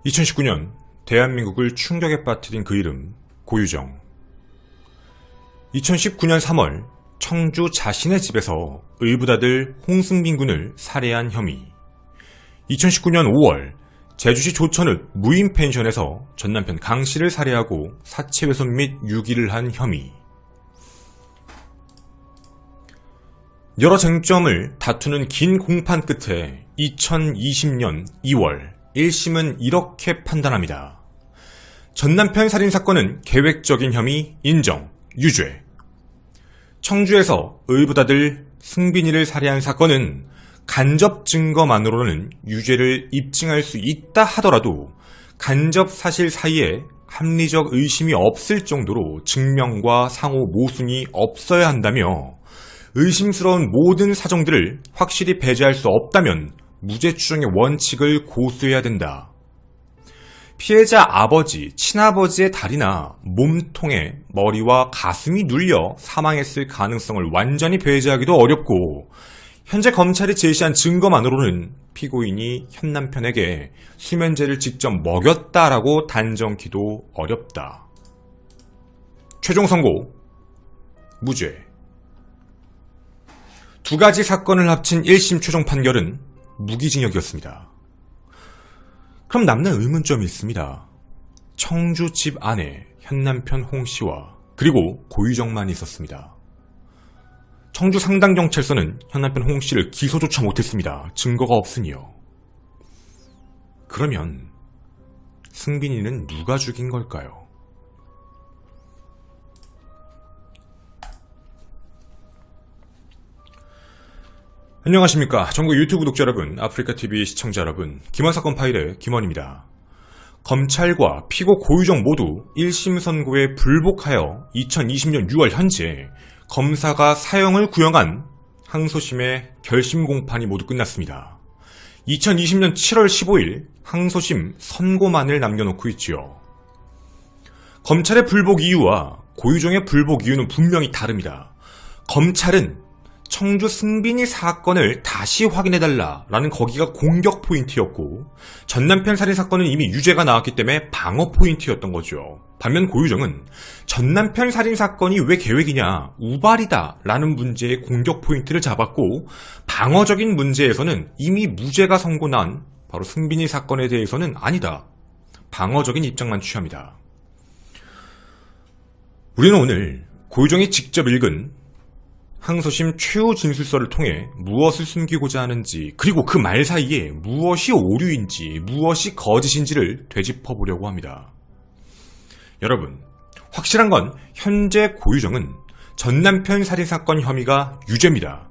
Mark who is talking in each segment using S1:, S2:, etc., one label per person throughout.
S1: 2019년 대한민국을 충격에 빠뜨린 그 이름 고유정. 2019년 3월 청주 자신의 집에서 의붓아들 홍승빈 군을 살해한 혐의. 2019년 5월 제주시 조천읍 무인 펜션에서 전남편 강씨를 살해하고 사체훼손 및 유기를 한 혐의. 여러 쟁점을 다투는 긴 공판 끝에 2020년 2월 1심은 이렇게 판단합니다. 전남편 살인사건은 계획적인 혐의 인정, 유죄. 청주에서 의붓아들 승빈이를 살해한 사건은 간접 증거만으로는 유죄를 입증할 수 있다 하더라도 간접 사실 사이에 합리적 의심이 없을 정도로 증명과 상호 모순이 없어야 한다며 의심스러운 모든 사정들을 확실히 배제할 수 없다면 무죄 추정의 원칙을 고수해야 된다. 피해자 아버지, 친아버지의 다리나 몸통에 머리와 가슴이 눌려 사망했을 가능성을 완전히 배제하기도 어렵고 현재 검찰이 제시한 증거만으로는 피고인이 현 남편에게 수면제를 직접 먹였다라고 단정키도 어렵다. 최종 선고, 무죄. 두 가지 사건을 합친 1심 최종 판결은 무기징역이었습니다. 그럼 남는 의문점이 있습니다. 청주 집 안에 현 남편 홍씨와 그리고 고유정만 있었습니다. 청주 상당경찰서는 현 남편 홍씨를 기소조차 못했습니다. 증거가 없으니요. 그러면 승빈이는 누가 죽인 걸까요? 안녕하십니까. 전국 유튜브 구독자 여러분, 아프리카TV 시청자 여러분, 김원사건 파일의 김원입니다. 검찰과 피고 고유정 모두 1심 선고에 불복하여 2020년 6월 현재 검사가 사형을 구형한 항소심의 결심 공판이 모두 끝났습니다. 2020년 7월 15일 항소심 선고만을 남겨놓고 있지요. 검찰의 불복 이유와 고유정의 불복 이유는 분명히 다릅니다. 검찰은 청주 승빈이 사건을 다시 확인해달라라는 거기가 공격 포인트였고 전남편 살인사건은 이미 유죄가 나왔기 때문에 방어 포인트였던 거죠. 반면 고유정은 전남편 살인사건이 왜 계획이냐, 우발이다 라는 문제의 공격 포인트를 잡았고 방어적인 문제에서는 이미 무죄가 선고난 바로 승빈이 사건에 대해서는 아니다, 방어적인 입장만 취합니다. 우리는 오늘 고유정이 직접 읽은 항소심 최후 진술서를 통해 무엇을 숨기고자 하는지, 그리고 그 말 사이에 무엇이 오류인지 무엇이 거짓인지를 되짚어보려고 합니다. 여러분, 확실한 건 현재 고유정은 전남편 살인사건 혐의가 유죄입니다.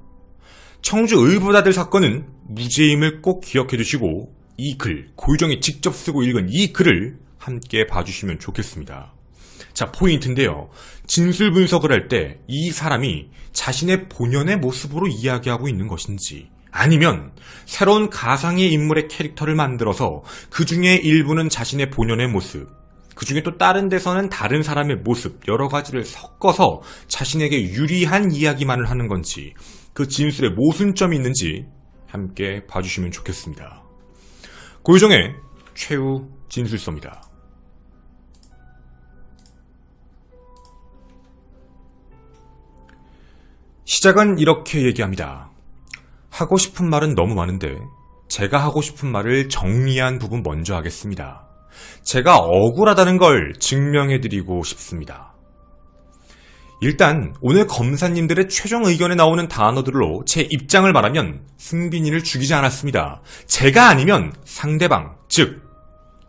S1: 청주 의붓아들 사건은 무죄임을 꼭 기억해 두시고 이 글, 고유정이 직접 쓰고 읽은 이 글을 함께 봐주시면 좋겠습니다. 자, 포인트인데요. 진술 분석을 할 때 이 사람이 자신의 본연의 모습으로 이야기하고 있는 것인지, 아니면 새로운 가상의 인물의 캐릭터를 만들어서 그 중에 일부는 자신의 본연의 모습, 그 중에 또 다른 데서는 다른 사람의 모습, 여러 가지를 섞어서 자신에게 유리한 이야기만을 하는 건지, 그 진술에 모순점이 있는지 함께 봐주시면 좋겠습니다. 고유정의 최후 진술서입니다. 시작은 이렇게 얘기합니다. 하고 싶은 말은 너무 많은데 제가 하고 싶은 말을 정리한 부분 먼저 하겠습니다. 제가 억울하다는 걸 증명해드리고 싶습니다. 일단 오늘 검사님들의 최종 의견에 나오는 단어들로 제 입장을 말하면 승빈이를 죽이지 않았습니다. 제가 아니면 상대방, 즉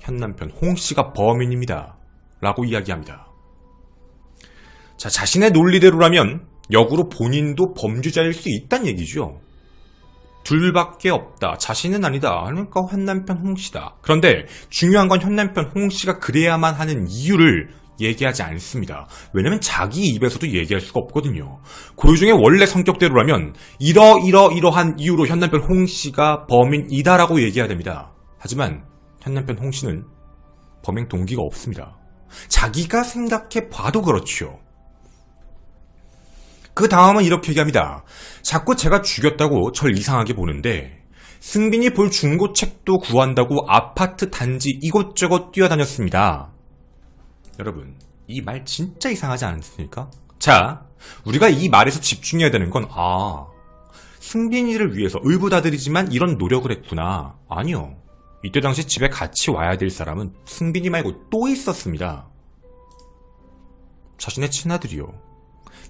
S1: 현 남편 홍씨가 범인입니다 라고 이야기합니다. 자, 자신의 논리대로라면 역으로 본인도 범죄자일 수 있다는 얘기죠. 둘밖에 없다, 자신은 아니다, 그러니까 현 남편 홍씨다. 그런데 중요한 건 현 남편 홍씨가 그래야만 하는 이유를 얘기하지 않습니다. 왜냐면 자기 입에서도 얘기할 수가 없거든요. 고유정의 원래 성격대로라면 이러한 이유로 현 남편 홍씨가 범인이다라고 얘기해야 됩니다. 하지만 현 남편 홍씨는 범행 동기가 없습니다. 자기가 생각해 봐도 그렇죠. 그 다음은 이렇게 얘기합니다. 자꾸 제가 죽였다고 절 이상하게 보는데 승빈이 볼 중고책도 구한다고 아파트 단지 이곳저곳 뛰어다녔습니다. 여러분, 이 말 진짜 이상하지 않습니까? 자, 우리가 이 말에서 집중해야 되는 건 승빈이를 위해서 의붓아들이지만 이런 노력을 했구나. 아니요. 이때 당시 집에 같이 와야 될 사람은 승빈이 말고 또 있었습니다. 자신의 친아들이요.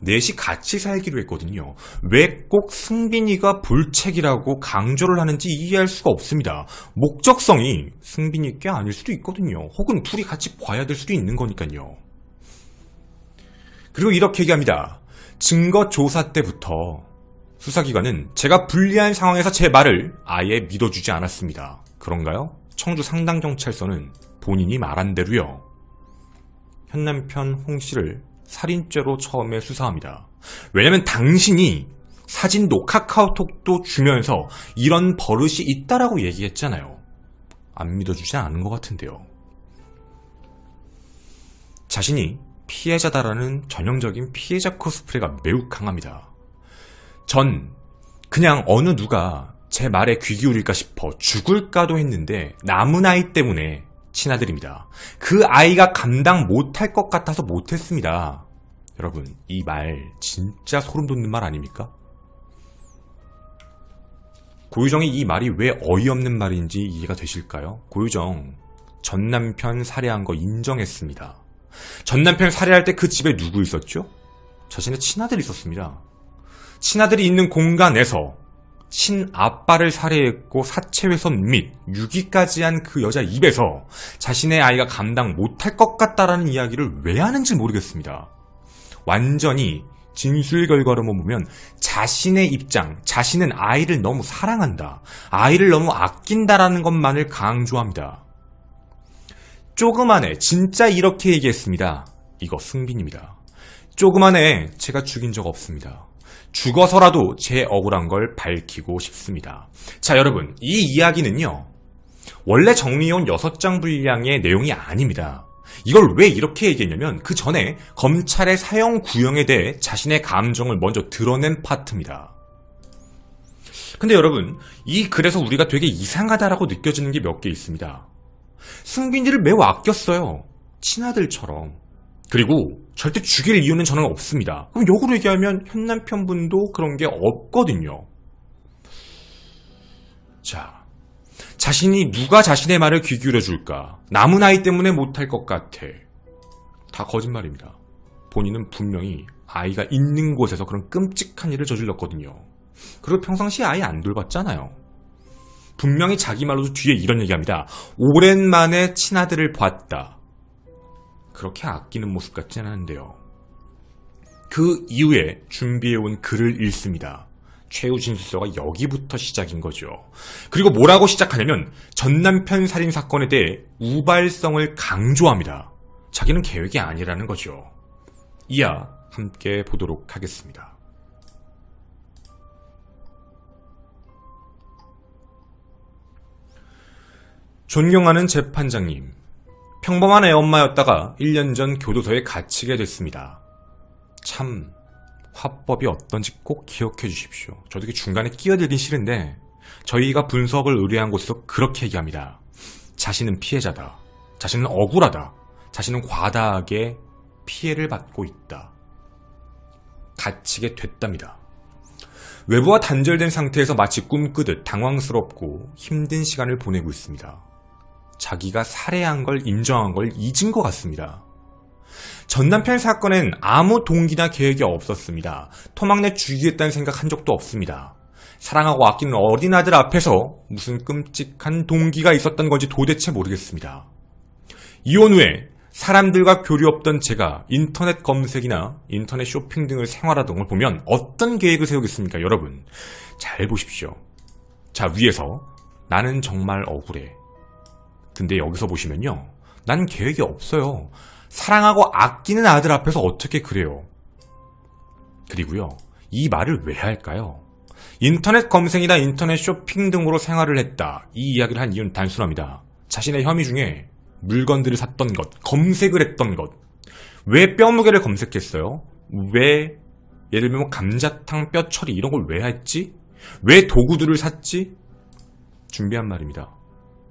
S1: 넷이 같이 살기로 했거든요. 왜 꼭 승빈이가 볼 책이라고 강조를 하는지 이해할 수가 없습니다. 목적성이 승빈이 꽤 아닐 수도 있거든요. 혹은 둘이 같이 봐야 될 수도 있는 거니까요. 그리고 이렇게 얘기합니다. 증거 조사 때부터 수사기관은 제가 불리한 상황에서 제 말을 아예 믿어주지 않았습니다. 그런가요? 청주 상당경찰서는 본인이 말한 대로요. 현 남편 홍 씨를 살인죄로 처음에 수사합니다. 왜냐면 당신이 사진도 카카오톡도 주면서 이런 버릇이 있다라고 얘기했잖아요. 안 믿어주지 않은 것 같은데요. 자신이 피해자다라는 전형적인 피해자 코스프레가 매우 강합니다. 전 그냥 어느 누가 제 말에 귀 기울일까 싶어 죽을까도 했는데 남은 아이 때문에 친아들입니다. 그 아이가 감당 못할 것 같아서 못했습니다. 여러분, 이 말 진짜 소름 돋는 말 아닙니까? 고유정이 이 말이 왜 어이없는 말인지 이해가 되실까요? 고유정, 전 남편 살해한 거 인정했습니다. 전 남편 살해할 때 그 집에 누구 있었죠? 자신의 친아들이 있었습니다. 친아들이 있는 공간에서 친아빠를 살해했고 사체훼손 및 유기까지 한 그 여자 입에서 자신의 아이가 감당 못할 것 같다라는 이야기를 왜 하는지 모르겠습니다. 완전히 진술 결과로만 보면 자신의 입장, 자신은 아이를 너무 사랑한다, 아이를 너무 아낀다라는 것만을 강조합니다. 조그만 애, 진짜 이렇게 얘기했습니다. 이거 승빈입니다. 조그만 애 제가 죽인 적 없습니다. 죽어서라도 제 억울한 걸 밝히고 싶습니다. 자, 여러분, 이 이야기는요, 원래 정리해온 6장 분량의 내용이 아닙니다. 이걸 왜 이렇게 얘기했냐면 그 전에 검찰의 사형 구형에 대해 자신의 감정을 먼저 드러낸 파트입니다. 근데 여러분, 이 글에서 우리가 되게 이상하다라고 느껴지는 게 몇 개 있습니다. 승빈이를 매우 아꼈어요. 친아들처럼. 그리고 절대 죽일 이유는 저는 없습니다. 그럼 역으로 얘기하면 현 남편분도 그런 게 없거든요. 자, 자신이 누가 자신의 말을 귀 기울여줄까? 남은 아이 때문에 못할 것 같아. 다 거짓말입니다. 본인은 분명히 아이가 있는 곳에서 그런 끔찍한 일을 저질렀거든요. 그리고 평상시에 아이 안 돌봤잖아요. 분명히 자기 말로도 뒤에 이런 얘기합니다. 오랜만에 친아들을 봤다. 그렇게 아끼는 모습 같지는 않은데요. 그 이후에 준비해온 글을 읽습니다. 최후 진술서가 여기부터 시작인 거죠. 그리고 뭐라고 시작하냐면 전남편 살인 사건에 대해 우발성을 강조합니다. 자기는 계획이 아니라는 거죠. 이야 함께 보도록 하겠습니다. 존경하는 재판장님, 평범한 애엄마였다가 1년 전 교도소에 갇히게 됐습니다. 참 화법이 어떤지 꼭 기억해 주십시오. 저도 이게 중간에 끼어들긴 싫은데 저희가 분석을 의뢰한 곳에서 그렇게 얘기합니다. 자신은 피해자다. 자신은 억울하다. 자신은 과다하게 피해를 받고 있다. 갇히게 됐답니다. 외부와 단절된 상태에서 마치 꿈꾸듯 당황스럽고 힘든 시간을 보내고 있습니다. 자기가 살해한 걸 인정한 걸 잊은 것 같습니다. 전 남편 사건엔 아무 동기나 계획이 없었습니다. 토막내 죽이겠다는 생각 한 적도 없습니다. 사랑하고 아끼는 어린 아들 앞에서 무슨 끔찍한 동기가 있었던 건지 도대체 모르겠습니다. 이혼 후에 사람들과 교류 없던 제가 인터넷 검색이나 인터넷 쇼핑 등을 생활하던 걸 보면 어떤 계획을 세우겠습니까, 여러분? 잘 보십시오. 자, 위에서 나는 정말 억울해. 근데 여기서 보시면요, 난 계획이 없어요. 사랑하고 아끼는 아들 앞에서 어떻게 그래요? 그리고요, 이 말을 왜 할까요? 인터넷 검색이나 인터넷 쇼핑 등으로 생활을 했다. 이 이야기를 한 이유는 단순합니다. 자신의 혐의 중에 물건들을 샀던 것, 검색을 했던 것. 왜 뼈무게를 검색했어요? 왜 예를 들면 감자탕 뼈처리 이런 걸 왜 했지? 왜 도구들을 샀지? 준비한 말입니다.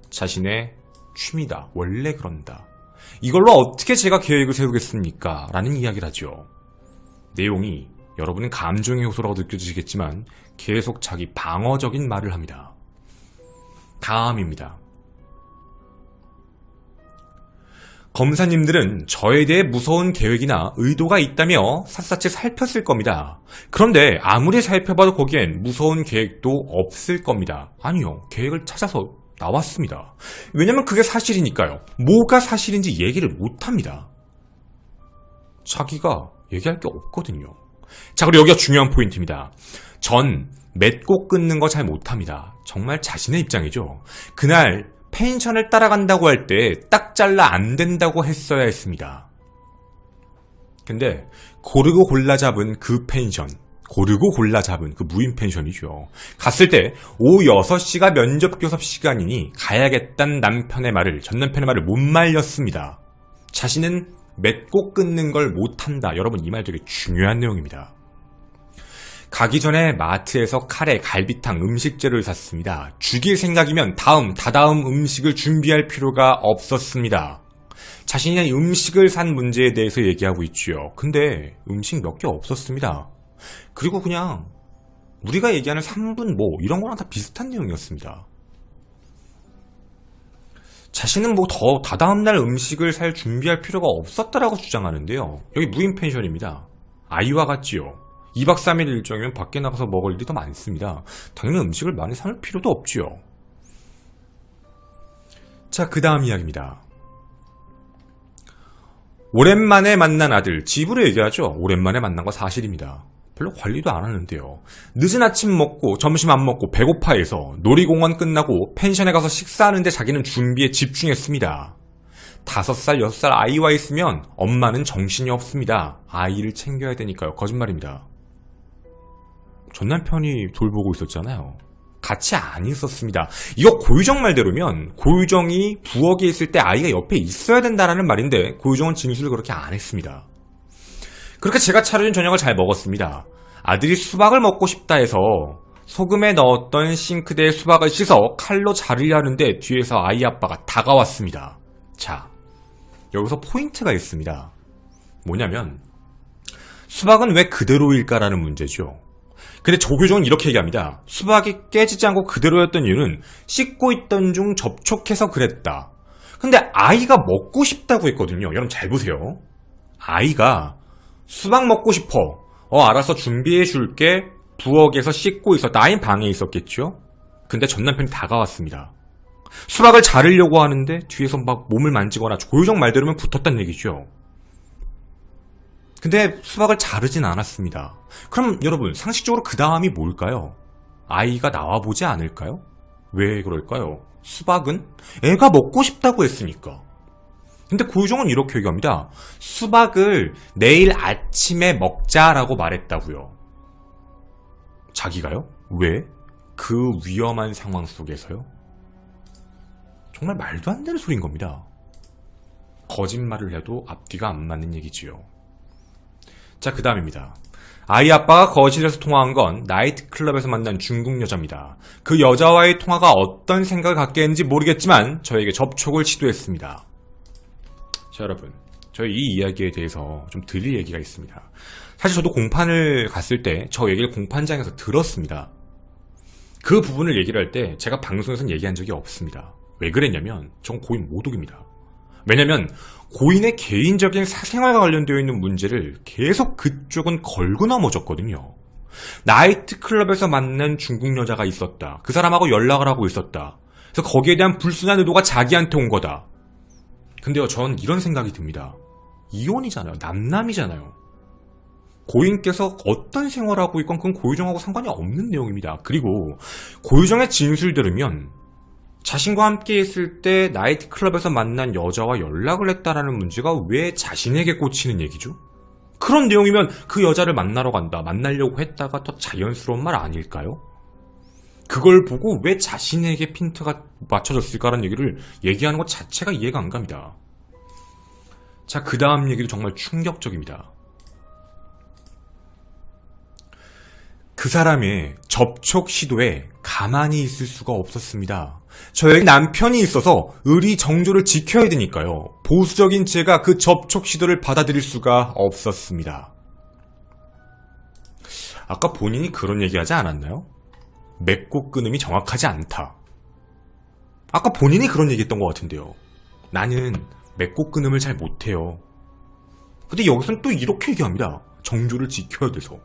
S1: 자신의 취미다. 원래 그런다. 이걸로 어떻게 제가 계획을 세우겠습니까? 라는 이야기를 하죠. 내용이 여러분은 감정의 요소라고 느껴지시겠지만 계속 자기 방어적인 말을 합니다. 다음입니다. 검사님들은 저에 대해 무서운 계획이나 의도가 있다며 샅샅이 살폈을 겁니다. 그런데 아무리 살펴봐도 거기엔 무서운 계획도 없을 겁니다. 아니요, 계획을 찾아서 나왔습니다. 왜냐면 그게 사실이니까요. 뭐가 사실인지 얘기를 못합니다. 자기가 얘기할 게 없거든요. 자, 그리고 여기가 중요한 포인트입니다. 전 맺고 끊는 거 잘 못합니다. 정말 자신의 입장이죠. 그날 펜션을 따라간다고 할 때 딱 잘라 안 된다고 했어야 했습니다. 근데 고르고 골라 잡은 그 펜션, 고르고 골라 잡은 그 무인 펜션이죠. 갔을 때 오후 6시가 면접 교섭 시간이니 가야겠다는 남편의 말을, 전 남편의 말을 못 말렸습니다. 자신은 맺고 끊는 걸 못한다. 여러분, 이 말 되게 중요한 내용입니다. 가기 전에 마트에서 카레, 갈비탕, 음식재료를 샀습니다. 죽일 생각이면 다다음 음식을 준비할 필요가 없었습니다. 자신이 음식을 산 문제에 대해서 얘기하고 있지요. 근데 음식 몇 개 없었습니다. 그리고 그냥 우리가 얘기하는 3분 이런 거랑 다 비슷한 내용이었습니다. 자신은 더 다다음날 음식을 살 준비할 필요가 없었다라고 주장하는데요. 여기 무인 펜션입니다. 아이와 같지요. 2박 3일 일정이면 밖에 나가서 먹을 일이 더 많습니다. 당연히 음식을 많이 사놓을 필요도 없지요. 자, 그 다음 이야기입니다. 오랜만에 만난 아들, 집으로 얘기하죠. 오랜만에 만난 거 사실입니다. 별로 관리도 안 하는데요. 늦은 아침 먹고 점심 안 먹고 배고파해서 놀이공원 끝나고 펜션에 가서 식사하는데 자기는 준비에 집중했습니다. 5살, 6살 아이와 있으면 엄마는 정신이 없습니다. 아이를 챙겨야 되니까요. 거짓말입니다. 전 남편이 돌보고 있었잖아요. 같이 안 있었습니다. 이거 고유정 말대로면 고유정이 부엌에 있을 때 아이가 옆에 있어야 된다는 말인데 고유정은 진술을 그렇게 안 했습니다. 그렇게 제가 차려준 저녁을 잘 먹었습니다. 아들이 수박을 먹고 싶다 해서 소금에 넣었던 싱크대에 수박을 씻어 칼로 자르려 하는데 뒤에서 아이 아빠가 다가왔습니다. 자, 여기서 포인트가 있습니다. 뭐냐면 수박은 왜 그대로일까라는 문제죠. 근데 조교정은 이렇게 얘기합니다. 수박이 깨지지 않고 그대로였던 이유는 씻고 있던 중 접촉해서 그랬다. 근데 아이가 먹고 싶다고 했거든요. 여러분 잘 보세요. 아이가 수박 먹고 싶어. 알아서 준비해 줄게. 부엌에서 씻고 있었다. 아이는 방에 있었겠죠. 근데 전 남편이 다가왔습니다. 수박을 자르려고 하는데 뒤에서 막 몸을 만지거나 조교정 말대로면 붙었다는 얘기죠. 근데 수박을 자르진 않았습니다. 그럼 여러분 상식적으로 그 다음이 뭘까요? 아이가 나와보지 않을까요? 왜 그럴까요? 수박은 애가 먹고 싶다고 했으니까. 근데 고유정은 이렇게 얘기합니다. 수박을 내일 아침에 먹자라고 말했다고요. 자기가요? 왜? 그 위험한 상황 속에서요? 정말 말도 안 되는 소리인 겁니다. 거짓말을 해도 앞뒤가 안 맞는 얘기지요. 자, 그 다음입니다. 아이 아빠가 거실에서 통화한 건 나이트클럽에서 만난 중국 여자입니다. 그 여자와의 통화가 어떤 생각을 갖게 했는지 모르겠지만 저에게 접촉을 시도했습니다. 자, 여러분, 저희 이 이야기에 대해서 좀 드릴 얘기가 있습니다. 사실 저도 공판을 갔을 때 저 얘기를 공판장에서 들었습니다. 그 부분을 얘기를 할 때 제가 방송에서는 얘기한 적이 없습니다. 왜 그랬냐면 전 고인 모독입니다. 왜냐면 고인의 개인적인 사생활과 관련되어 있는 문제를 계속 그쪽은 걸고 넘어졌거든요. 나이트클럽에서 만난 중국 여자가 있었다. 그 사람하고 연락을 하고 있었다. 그래서 거기에 대한 불순한 의도가 자기한테 온 거다. 근데요, 전 이런 생각이 듭니다. 이혼이잖아요. 남남이잖아요. 고인께서 어떤 생활하고 있건 그건 고유정하고 상관이 없는 내용입니다. 그리고 고유정의 진술 들으면 자신과 함께 있을 때 나이트클럽에서 만난 여자와 연락을 했다라는 문제가 왜 자신에게 꽂히는 얘기죠? 그런 내용이면 그 여자를 만나러 간다, 만나려고 했다가 더 자연스러운 말 아닐까요? 그걸 보고 왜 자신에게 핀트가 맞춰졌을까라는 얘기를 얘기하는 것 자체가 이해가 안 갑니다. 자, 그 다음 얘기도 정말 충격적입니다. 그 사람의 접촉 시도에 가만히 있을 수가 없었습니다. 저에게 남편이 있어서 의리정조를 지켜야 되니까요. 보수적인 제가 그 접촉 시도를 받아들일 수가 없었습니다. 아까 본인이 그런 얘기하지 않았나요? 맺고 끊음이 정확하지 않다. 아까 본인이 그런 얘기했던 것 같은데요. 나는 맺고 끊음을 잘 못해요. 근데 여기서는 또 이렇게 얘기합니다. 정조를 지켜야 돼서.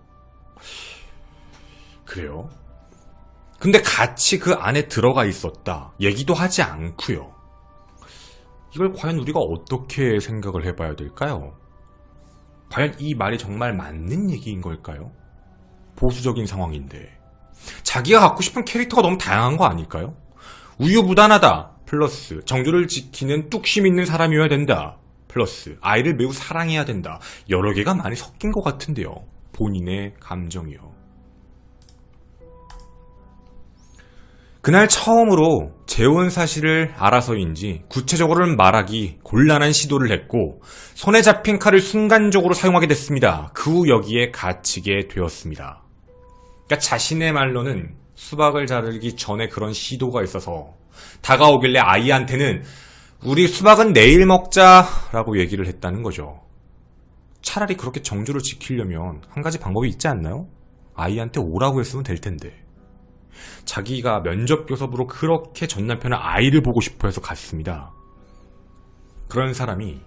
S1: 그래요? 근데 같이 그 안에 들어가 있었다. 얘기도 하지 않고요. 이걸 과연 우리가 어떻게 생각을 해봐야 될까요? 과연 이 말이 정말 맞는 얘기인 걸까요? 보수적인 상황인데 자기가 갖고 싶은 캐릭터가 너무 다양한 거 아닐까요? 우유부단하다 플러스 정조를 지키는 뚝심 있는 사람이어야 된다 플러스 아이를 매우 사랑해야 된다. 여러 개가 많이 섞인 것 같은데요. 본인의 감정이요. 그날 처음으로 재혼 사실을 알아서인지 구체적으로는 말하기 곤란한 시도를 했고 손에 잡힌 칼을 순간적으로 사용하게 됐습니다. 그 후 여기에 갇히게 되었습니다. 그러니까 자신의 말로는 수박을 자르기 전에 그런 시도가 있어서 다가오길래 아이한테는 우리 수박은 내일 먹자라고 얘기를 했다는 거죠. 차라리 그렇게 정조를 지키려면 한 가지 방법이 있지 않나요? 아이한테 오라고 했으면 될 텐데. 자기가 면접 교섭으로 그렇게 전 남편은 아이를 보고 싶어 해서 갔습니다. 그런 사람이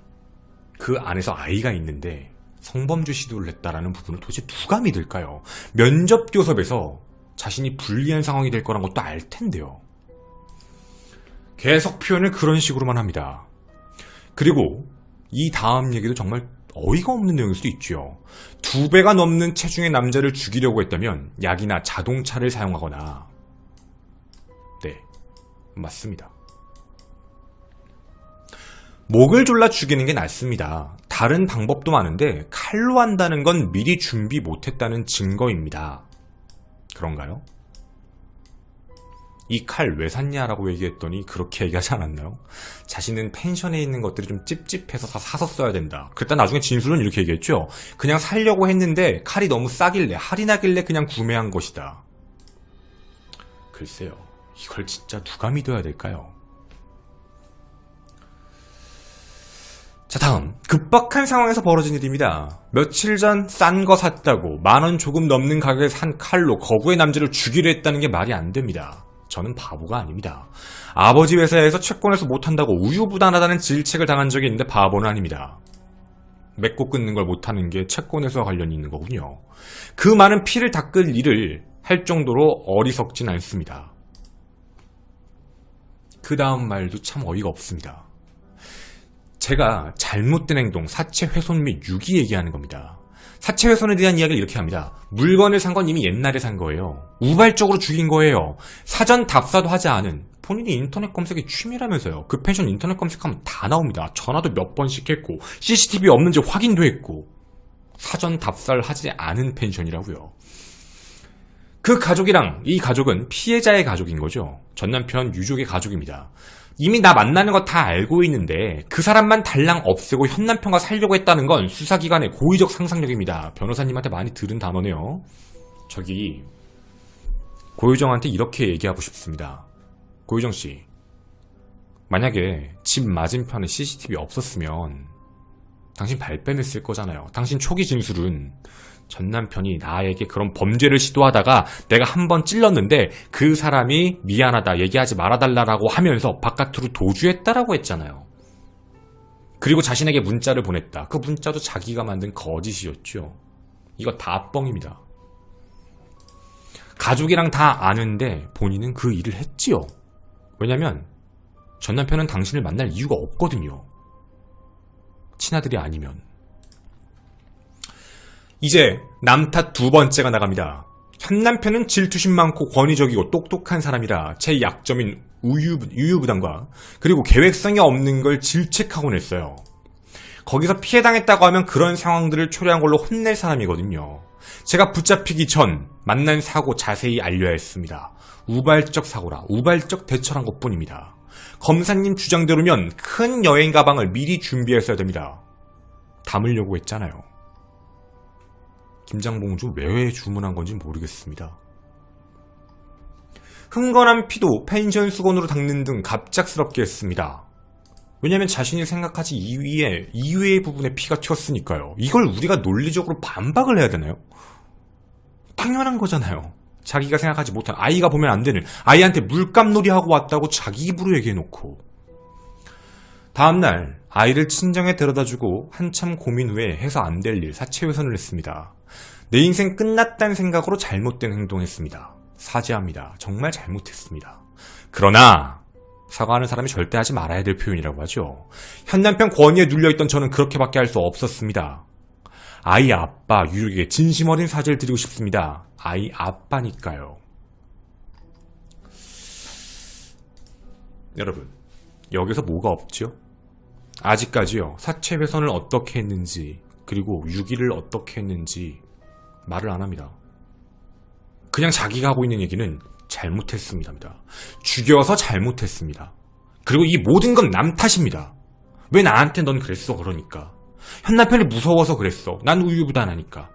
S1: 그 안에서 아이가 있는데 성범죄 시도를 했다라는 부분을 도대체 누가 믿을까요? 면접 교섭에서 자신이 불리한 상황이 될 거란 것도 알 텐데요. 계속 표현을 그런 식으로만 합니다. 그리고 이 다음 얘기도 정말 어이가 없는 내용일 수도 있죠. 2배가 넘는 체중의 남자를 죽이려고 했다면 약이나 자동차를 사용하거나 네, 맞습니다. 목을 졸라 죽이는 게 낫습니다. 다른 방법도 많은데 칼로 한다는 건 미리 준비 못했다는 증거입니다. 그런가요? 이 칼 왜 샀냐라고 얘기했더니 그렇게 얘기하지 않았나요? 자신은 펜션에 있는 것들이 좀 찝찝해서 다 사서 써야 된다. 그때 나중에 진술은 이렇게 얘기했죠. 그냥 사려고 했는데 칼이 너무 싸길래 할인하길래 그냥 구매한 것이다. 글쎄요. 이걸 진짜 누가 믿어야 될까요? 자, 다음 급박한 상황에서 벌어진 일입니다. 며칠 전 싼 거 샀다고 10,000원 조금 넘는 가격에 산 칼로 거구의 남자를 죽이려 했다는 게 말이 안 됩니다. 저는 바보가 아닙니다. 아버지 회사에서 채권에서 못한다고 우유부단하다는 질책을 당한 적이 있는데 바보는 아닙니다. 맺고 끊는 걸 못하는 게 채권에서 관련이 있는 거군요. 그 많은 피를 닦을 일을 할 정도로 어리석진 않습니다. 그 다음 말도 참 어이가 없습니다. 제가 잘못된 행동, 사채 훼손 및 유기 얘기하는 겁니다. 사채 훼손에 대한 이야기를 이렇게 합니다. 물건을 산 건 이미 옛날에 산 거예요. 우발적으로 죽인 거예요. 사전 답사도 하지 않은. 본인이 인터넷 검색이 취미라면서요. 그 펜션 인터넷 검색하면 다 나옵니다. 전화도 몇 번씩 했고 CCTV 없는지 확인도 했고 사전 답사를 하지 않은 펜션이라고요. 그 가족이랑 이 가족은 피해자의 가족인 거죠. 전 남편 유족의 가족입니다. 이미 나 만나는 거 다 알고 있는데 그 사람만 달랑 없애고 현 남편과 살려고 했다는 건 수사기관의 고의적 상상력입니다. 변호사님한테 많이 들은 단어네요. 저기 고유정한테 이렇게 얘기하고 싶습니다. 고유정씨, 만약에 집 맞은편에 CCTV 없었으면 당신 발뺌했을 거잖아요. 당신 초기 진술은 전 남편이 나에게 그런 범죄를 시도하다가 내가 한번 찔렀는데 그 사람이 미안하다, 얘기하지 말아달라고 하면서 바깥으로 도주했다라고 했잖아요. 그리고 자신에게 문자를 보냈다. 그 문자도 자기가 만든 거짓이었죠. 이거 다 뻥입니다. 가족이랑 다 아는데 본인은 그 일을 했지요. 왜냐면 전 남편은 당신을 만날 이유가 없거든요. 친아들이 아니면. 이제 남 탓 2번째가 나갑니다. 현 남편은 질투심 많고 권위적이고 똑똑한 사람이라 제 약점인 유유부단과 그리고 계획성이 없는 걸 질책하곤 했어요. 거기서 피해당했다고 하면 그런 상황들을 초래한 걸로 혼낼 사람이거든요. 제가 붙잡히기 전 만난 사고 자세히 알려야 했습니다. 우발적 사고라 우발적 대처란 것뿐입니다. 검사님 주장대로면 큰 여행 가방을 미리 준비했어야 됩니다. 담으려고 했잖아요. 김장봉주 왜 주문한 건지 모르겠습니다. 흥건한 피도 펜션 수건으로 닦는 등 갑작스럽게 했습니다. 왜냐면 자신이 생각하지 이외의 부분에 피가 튀었으니까요. 이걸 우리가 논리적으로 반박을 해야 되나요? 당연한 거잖아요. 자기가 생각하지 못한, 아이가 보면 안 되는, 아이한테 물감놀이 하고 왔다고 자기 입으로 얘기해놓고. 다음날 아이를 친정에 데려다주고 한참 고민 후에 해서 안 될 일 사채훼손을 했습니다. 내 인생 끝났다는 생각으로 잘못된 행동했습니다. 사죄합니다. 정말 잘못했습니다. 그러나 사과하는 사람이 절대 하지 말아야 될 표현이라고 하죠. 현남편 권위에 눌려있던 저는 그렇게밖에 할 수 없었습니다. 아이 아빠 유육에게 진심 어린 사죄를 드리고 싶습니다. 아이 아빠니까요. 여러분, 여기서 뭐가 없죠? 아직까지요, 사채훼손을 어떻게 했는지, 그리고 유기를 어떻게 했는지 말을 안 합니다. 그냥 자기가 하고 있는 얘기는 잘못했습니다. 죽여서 잘못했습니다. 그리고 이 모든 건 남 탓입니다. 왜 나한테 넌 그랬어? 그러니까. 현남편이 무서워서 그랬어. 난 우유부단하니까.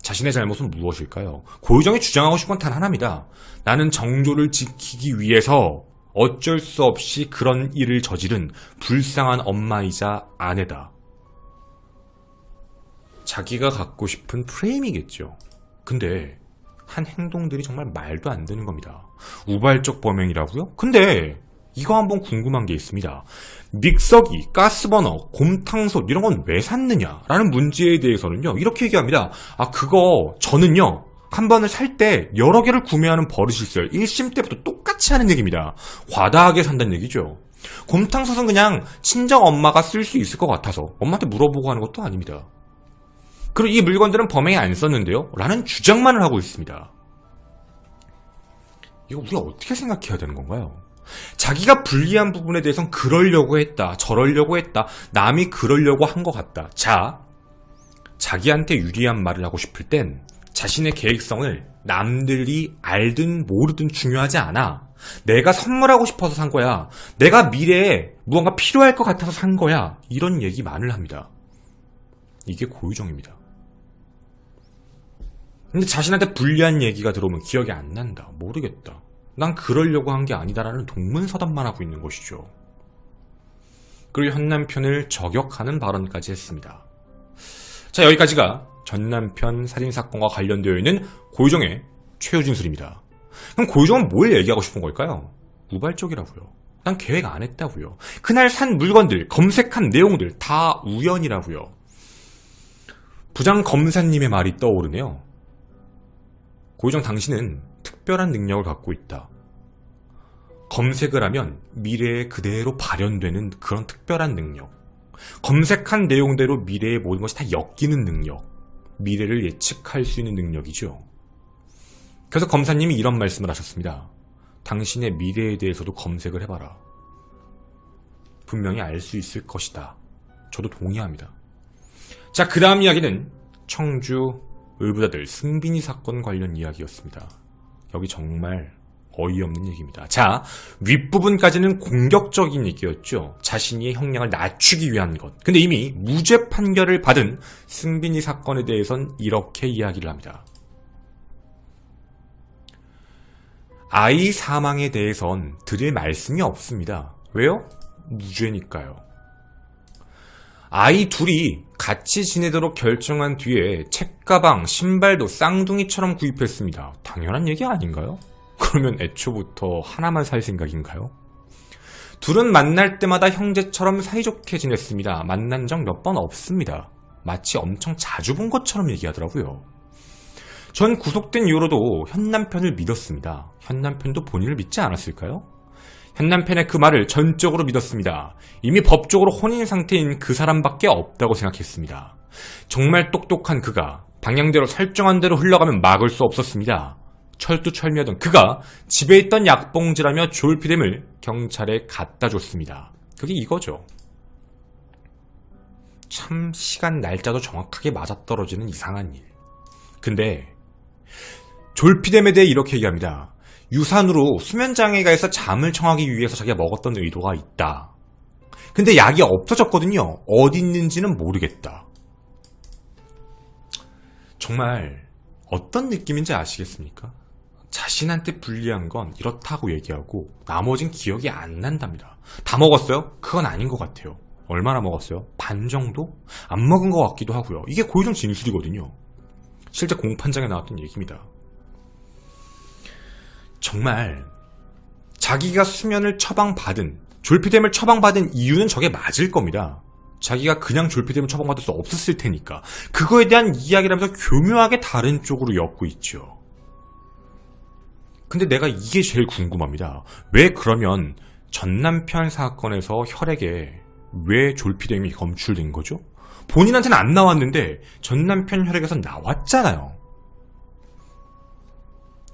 S1: 자신의 잘못은 무엇일까요? 고유정이 주장하고 싶은 건 단 하나입니다. 나는 정조를 지키기 위해서 어쩔 수 없이 그런 일을 저지른 불쌍한 엄마이자 아내다. 자기가 갖고 싶은 프레임이겠죠. 근데 한 행동들이 정말 말도 안 되는 겁니다. 우발적 범행이라고요? 근데 이거 한번 궁금한 게 있습니다. 믹서기, 가스버너, 곰탕솥 이런 건 왜 샀느냐 라는 문제에 대해서는요, 이렇게 얘기합니다. 그거 저는요, 한 번을 살 때 여러 개를 구매하는 버릇이 있어요. 1심 때부터 똑같이 하는 얘기입니다. 과다하게 산다는 얘기죠. 곰탕솥은 그냥 친정 엄마가 쓸 수 있을 것 같아서 엄마한테 물어보고 하는 것도 아닙니다. 그리고 이 물건들은 범행에 안 썼는데요 라는 주장만을 하고 있습니다. 이거 우리가 어떻게 생각해야 되는 건가요? 자기가 불리한 부분에 대해서는 그러려고 했다, 저러려고 했다, 남이 그러려고 한 것 같다. 자, 자기한테 유리한 말을 하고 싶을 땐 자신의 계획성을 남들이 알든 모르든 중요하지 않아. 내가 선물하고 싶어서 산 거야. 내가 미래에 무언가 필요할 것 같아서 산 거야. 이런 얘기만을 합니다. 이게 고유정입니다. 근데 자신한테 불리한 얘기가 들어오면 기억이 안 난다, 모르겠다, 난 그러려고 한 게 아니다라는 동문서답만 하고 있는 것이죠. 그리고 현남편을 저격하는 발언까지 했습니다. 자, 여기까지가 전남편 살인사건과 관련되어 있는 고유정의 최후 진술입니다. 그럼 고유정은 뭘 얘기하고 싶은 걸까요? 우발적이라고요. 난 계획 안 했다고요. 그날 산 물건들, 검색한 내용들 다 우연이라고요. 부장 검사님의 말이 떠오르네요. 고유정, 당신은 특별한 능력을 갖고 있다. 검색을 하면 미래에 그대로 발현되는 그런 특별한 능력. 검색한 내용대로 미래의 모든 것이 다 엮이는 능력. 미래를 예측할 수 있는 능력이죠. 그래서 검사님이 이런 말씀을 하셨습니다. 당신의 미래에 대해서도 검색을 해봐라. 분명히 알 수 있을 것이다. 저도 동의합니다. 자, 그 다음 이야기는 청주 의붓아들 승빈이 사건 관련 이야기였습니다. 여기 정말 어이없는 얘기입니다. 자, 윗부분까지는 공격적인 얘기였죠. 자신이 형량을 낮추기 위한 것. 근데 이미 무죄 판결을 받은 승빈이 사건에 대해선 이렇게 이야기를 합니다. 아이 사망에 대해선 드릴 말씀이 없습니다. 왜요? 무죄니까요. 아이 둘이 같이 지내도록 결정한 뒤에 책가방, 신발도 쌍둥이처럼 구입했습니다. 당연한 얘기 아닌가요? 그러면 애초부터 하나만 살 생각인가요? 둘은 만날 때마다 형제처럼 사이좋게 지냈습니다. 만난 적 몇 번 없습니다. 마치 엄청 자주 본 것처럼 얘기하더라고요. 전 구속된 이후로도 현남편을 믿었습니다. 현남편도 본인을 믿지 않았을까요? 현남편의 그 말을 전적으로 믿었습니다. 이미 법적으로 혼인 상태인 그 사람밖에 없다고 생각했습니다. 정말 똑똑한 그가 방향대로 설정한 대로 흘러가면 막을 수 없었습니다. 철두철미하던 그가 집에 있던 약봉지라며 졸피뎀을 경찰에 갖다 줬습니다. 그게 이거죠. 참 시간 날짜도 정확하게 맞아떨어지는 이상한 일. 근데 졸피뎀에 대해 이렇게 얘기합니다. 유산으로 수면장애가 있어 잠을 청하기 위해서 자기가 먹었던 의도가 있다. 근데 약이 없어졌거든요. 어디 있는지는 모르겠다. 정말 어떤 느낌인지 아시겠습니까? 자신한테 불리한 건 이렇다고 얘기하고 나머진 기억이 안 난답니다. 다 먹었어요? 그건 아닌 것 같아요. 얼마나 먹었어요? 반 정도? 안 먹은 것 같기도 하고요. 이게 고유정 진술이거든요. 실제 공판장에 나왔던 얘기입니다. 정말 자기가 수면을 처방받은, 졸피뎀을 처방받은 이유는 저게 맞을 겁니다. 자기가 그냥 졸피뎀을 처방받을 수 없었을 테니까. 그거에 대한 이야기를 하면서 교묘하게 다른 쪽으로 엮고 있죠. 근데 내가 이게 제일 궁금합니다. 왜 그러면 전남편 사건에서 혈액에 왜 졸피뎀이 검출된 거죠? 본인한테는 안 나왔는데 전남편 혈액에서 나왔잖아요.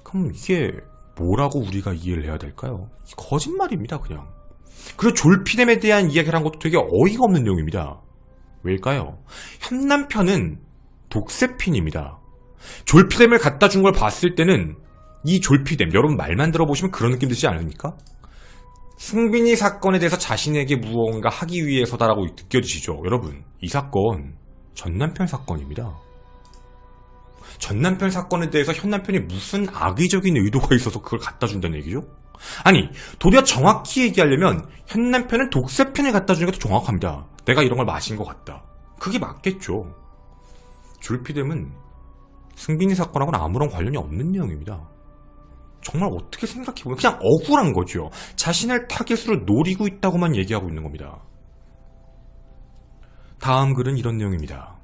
S1: 그럼 이게 뭐라고 우리가 이해를 해야 될까요? 거짓말입니다, 그냥. 그리고 졸피뎀에 대한 이야기를 한 것도 되게 어이가 없는 내용입니다. 왜일까요? 현남편은 독세핀입니다. 졸피뎀을 갖다 준 걸 봤을 때는 이 졸피뎀, 여러분 말만 들어보시면 그런 느낌 드시지 않습니까? 승빈이 사건에 대해서 자신에게 무언가 하기 위해서다라고 느껴지시죠? 여러분, 이 사건 전남편 사건입니다. 전남편 사건에 대해서 현남편이 무슨 악의적인 의도가 있어서 그걸 갖다 준다는 얘기죠? 아니, 도리어 정확히 얘기하려면 현남편은 독세핀을 갖다 주는 게 더 정확합니다. 내가 이런 걸 마신 것 같다. 그게 맞겠죠. 졸피뎀은 승빈이 사건하고는 아무런 관련이 없는 내용입니다. 정말 어떻게 생각해보면 그냥 억울한 거죠. 자신을 타겟으로 노리고 있다고만 얘기하고 있는 겁니다. 다음 글은 이런 내용입니다.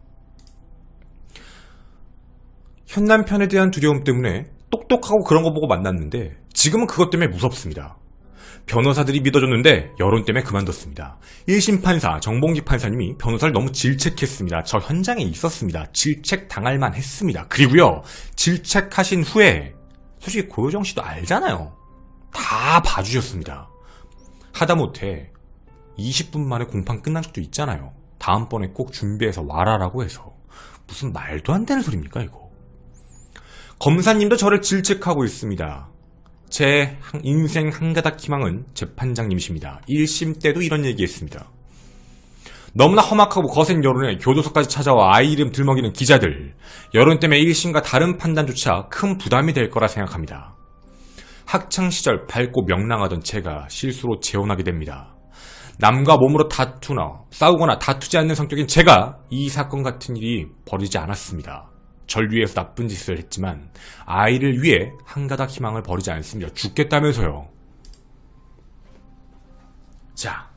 S1: 현남편에 대한 두려움 때문에 똑똑하고 그런 거 보고 만났는데 지금은 그것 때문에 무섭습니다. 변호사들이 믿어줬는데 여론 때문에 그만뒀습니다. 1심 판사 정봉기 판사님이 변호사를 너무 질책했습니다. 저 현장에 있었습니다. 질책 당할만 했습니다. 그리고요, 질책하신 후에 솔직히 고효정 씨도 알잖아요. 다 봐주셨습니다. 하다못해 20분 만에 공판 끝난 적도 있잖아요. 다음번에 꼭 준비해서 와라라고 해서. 무슨 말도 안 되는 소리입니까 이거. 검사님도 저를 질책하고 있습니다. 제 인생 한가닥 희망은 재판장님이십니다. 1심 때도 이런 얘기했습니다. 너무나 험악하고 거센 여론에 교도소까지 찾아와 아이 이름 들먹이는 기자들. 여론 때문에 1심과 다른 판단조차 큰 부담이 될 거라 생각합니다. 학창시절 밝고 명랑하던 제가 실수로 재혼하게 됩니다. 남과 몸으로 싸우거나 다투지 않는 성격인 제가 이 사건 같은 일이 벌이지 않았습니다. 절 위해서 나쁜 짓을 했지만 아이를 위해 한가닥 희망을 버리지 않습니다. 죽겠다면서요. 자,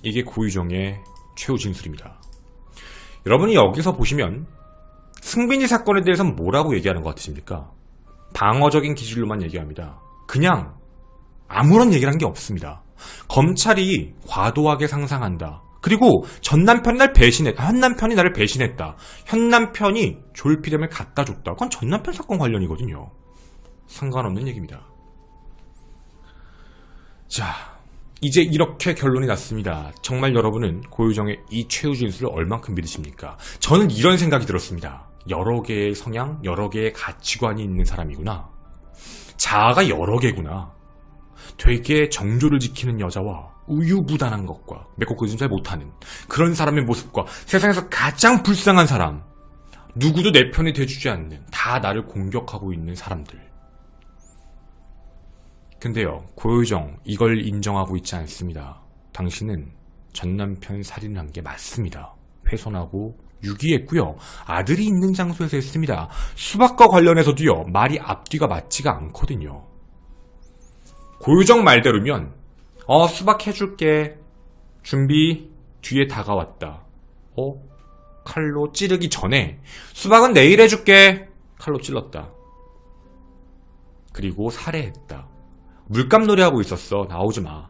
S1: 이게 고유정의 최후 진술입니다. 여러분이 여기서 보시면 승빈이 사건에 대해서는 뭐라고 얘기하는 것 같으십니까? 방어적인 기질로만 얘기합니다. 그냥 아무런 얘기를 한 게 없습니다. 검찰이 과도하게 상상한다. 그리고 현남편이 나를 배신했다. 현남편이 졸피뎀을 갖다 줬다. 그건 전남편 사건 관련이거든요. 상관없는 얘기입니다. 자, 이제 이렇게 결론이 났습니다. 정말 여러분은 고유정의 이 최후 진술을 얼만큼 믿으십니까? 저는 이런 생각이 들었습니다. 여러 개의 성향, 여러 개의 가치관이 있는 사람이구나. 자아가 여러 개구나. 되게 정조를 지키는 여자와 우유부단한 것과 맺고 끄진 잘 못하는 그런 사람의 모습과 세상에서 가장 불쌍한 사람, 누구도 내 편이 돼주지 않는, 다 나를 공격하고 있는 사람들. 근데요, 고효정 이걸 인정하고 있지 않습니다. 당신은 전남편 살인한 게 맞습니다. 훼손하고 유기했고요. 아들이 있는 장소에서 했습니다. 수박과 관련해서도요, 말이 앞뒤가 맞지가 않거든요. 고유정 말대로면 수박 해줄게. 준비. 뒤에 다가왔다. 칼로 찌르기 전에 수박은 내일 해줄게. 칼로 찔렀다. 그리고 살해했다. 물감 놀이하고 있었어. 나오지 마.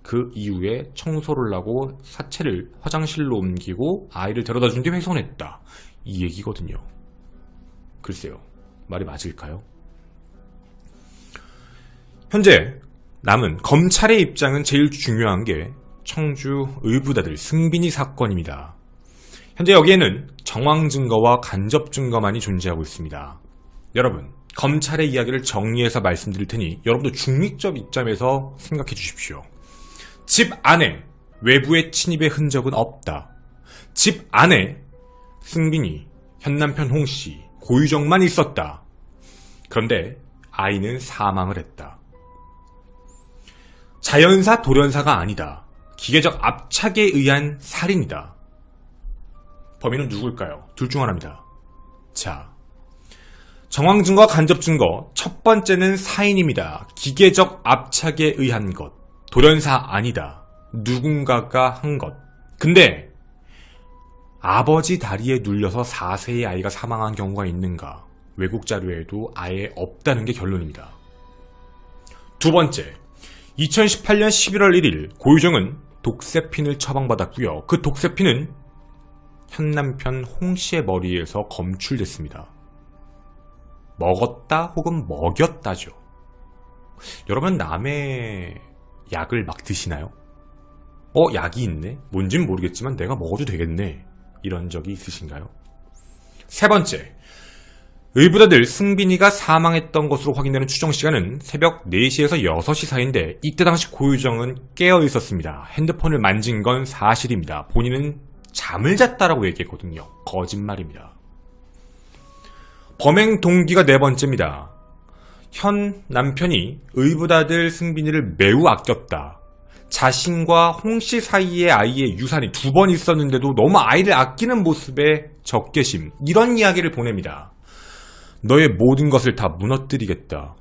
S1: 그 이후에 청소를 하고 사체를 화장실로 옮기고 아이를 데려다 준 뒤 훼손했다. 이 얘기거든요. 글쎄요. 말이 맞을까요? 현재 남은 검찰의 입장은 제일 중요한 게 청주 의붓아들 승빈이 사건입니다. 현재 여기에는 정황 증거와 간접 증거만이 존재하고 있습니다. 여러분, 검찰의 이야기를 정리해서 말씀드릴 테니 여러분도 중립적 입장에서 생각해 주십시오. 집 안에 외부의 침입의 흔적은 없다. 집 안에 승빈이, 현남편 홍씨, 고유정만 있었다. 그런데 아이는 사망을 했다. 자연사 돌연사가 아니다. 기계적 압착에 의한 살인이다. 범인은 누굴까요? 둘 중 하나입니다. 자, 정황 증거와 간접 증거. 첫 번째는 사인입니다. 기계적 압착에 의한 것. 돌연사 아니다. 누군가가 한 것. 근데 아버지 다리에 눌려서 4세의 아이가 사망한 경우가 있는가? 외국 자료에도 아예 없다는 게 결론입니다. 두 번째, 2018년 11월 1일 고유정은 독세핀을 처방받았고요. 그 독세핀은 현 남편 홍 씨의 머리에서 검출됐습니다. 먹었다 혹은 먹였다죠. 여러분 남의 약을 막 드시나요? 약이 있네? 뭔진 모르겠지만 내가 먹어도 되겠네. 이런 적이 있으신가요? 세 번째, 의붓아들 승빈이가 사망했던 것으로 확인되는 추정시간은 새벽 4시에서 6시 사이인데 이때 당시 고유정은 깨어 있었습니다. 핸드폰을 만진 건 사실입니다. 본인은 잠을 잤다라고 얘기했거든요. 거짓말입니다. 범행 동기가 네 번째입니다. 현 남편이 의붓아들 승빈이를 매우 아꼈다. 자신과 홍씨 사이에 아이의 유산이 2번 있었는데도 너무 아이를 아끼는 모습에 적개심, 이런 이야기를 보냅니다. 너의 모든 것을 다 무너뜨리겠다.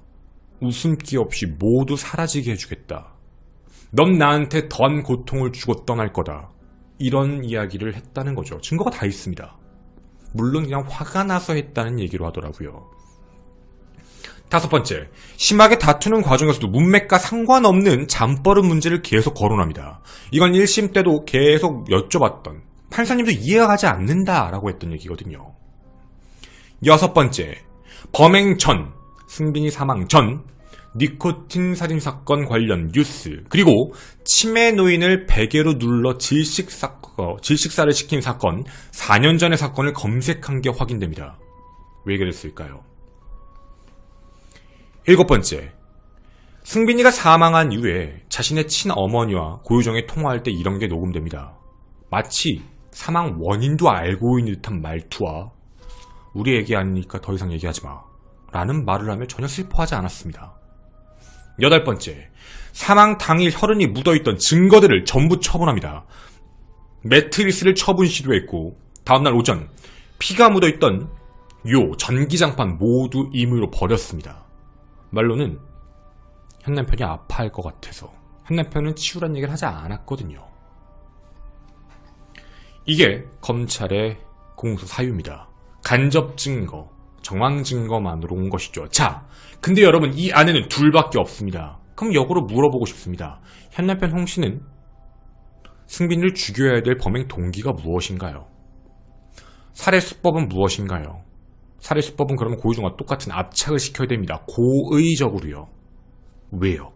S1: 웃음기 없이 모두 사라지게 해주겠다. 넌 나한테 더한 고통을 주고 떠날 거다. 이런 이야기를 했다는 거죠. 증거가 다 있습니다. 물론 그냥 화가 나서 했다는 얘기로 하더라고요. 다섯 번째, 심하게 다투는 과정에서도 문맥과 상관없는 잠버릇 문제를 계속 거론합니다. 이건 1심 때도 계속 여쭤봤던, 판사님도 이해가 가지 않는다라고 했던 얘기거든요. 여섯 번째, 범행 전, 승빈이 사망 전 니코틴 살인사건 관련 뉴스, 그리고 치매 노인을 베개로 눌러 질식사를 시킨 사건, 4년 전의 사건을 검색한 게 확인됩니다. 왜 그랬을까요? 일곱 번째, 승빈이가 사망한 이후에 자신의 친어머니와 고유정이 통화할 때 이런 게 녹음됩니다. 마치 사망 원인도 알고 있는 듯한 말투와 우리 얘기 아니니까 더 이상 얘기하지 마 라는 말을 하며 전혀 슬퍼하지 않았습니다. 여덟 번째, 사망 당일 혈흔이 묻어있던 증거들을 전부 처분합니다. 매트리스를 처분 시도했고 다음날 오전 피가 묻어있던 요 전기장판 모두 임의로 버렸습니다. 말로는 현 남편이 아파할 것 같아서 현 남편은 치우란 얘기를 하지 않았거든요. 이게 검찰의 공소 사유입니다. 간접 증거, 정황 증거만으로 온 것이죠. 자, 근데 여러분 이 안에는 둘밖에 없습니다. 그럼 역으로 물어보고 싶습니다. 현 남편 홍 씨는 승빈이를 죽여야 될 범행 동기가 무엇인가요? 살해 수법은 무엇인가요? 살해 수법은 그러면 고유정과 똑같은 압착을 시켜야 됩니다. 고의적으로요. 왜요?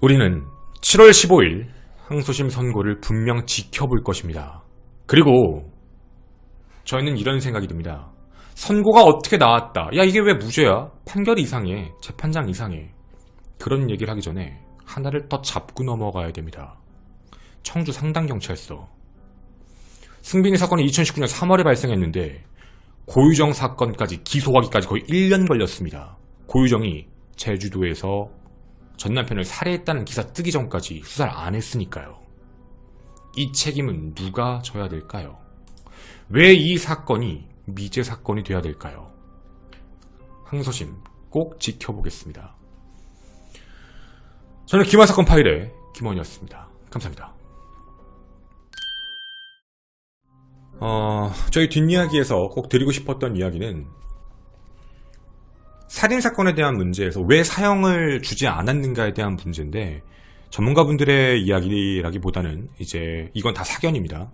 S1: 우리는 7월 15일 항소심 선고를 분명 지켜볼 것입니다. 그리고 저희는 이런 생각이 듭니다. 선고가 어떻게 나왔다. 야, 이게 왜 무죄야? 판결이 이상해. 재판장 이상해. 그런 얘기를 하기 전에 하나를 더 잡고 넘어가야 됩니다. 청주 상당경찰서. 승빈이 사건이 2019년 3월에 발생했는데 고유정 사건까지 기소하기까지 거의 1년 걸렸습니다. 고유정이 제주도에서 전 남편을 살해했다는 기사 뜨기 전까지 수사를 안 했으니까요. 이 책임은 누가 져야 될까요? 왜 이 사건이 미제 사건이 돼야 될까요? 항소심 꼭 지켜보겠습니다. 저는 김한 사건 파일의 김원이었습니다. 감사합니다. 저희 뒷이야기에서 꼭 드리고 싶었던 이야기는 살인사건에 대한 문제에서 왜 사형을 주지 않았는가에 대한 문제인데 전문가분들의 이야기라기보다는 이제 이건 다 사견입니다.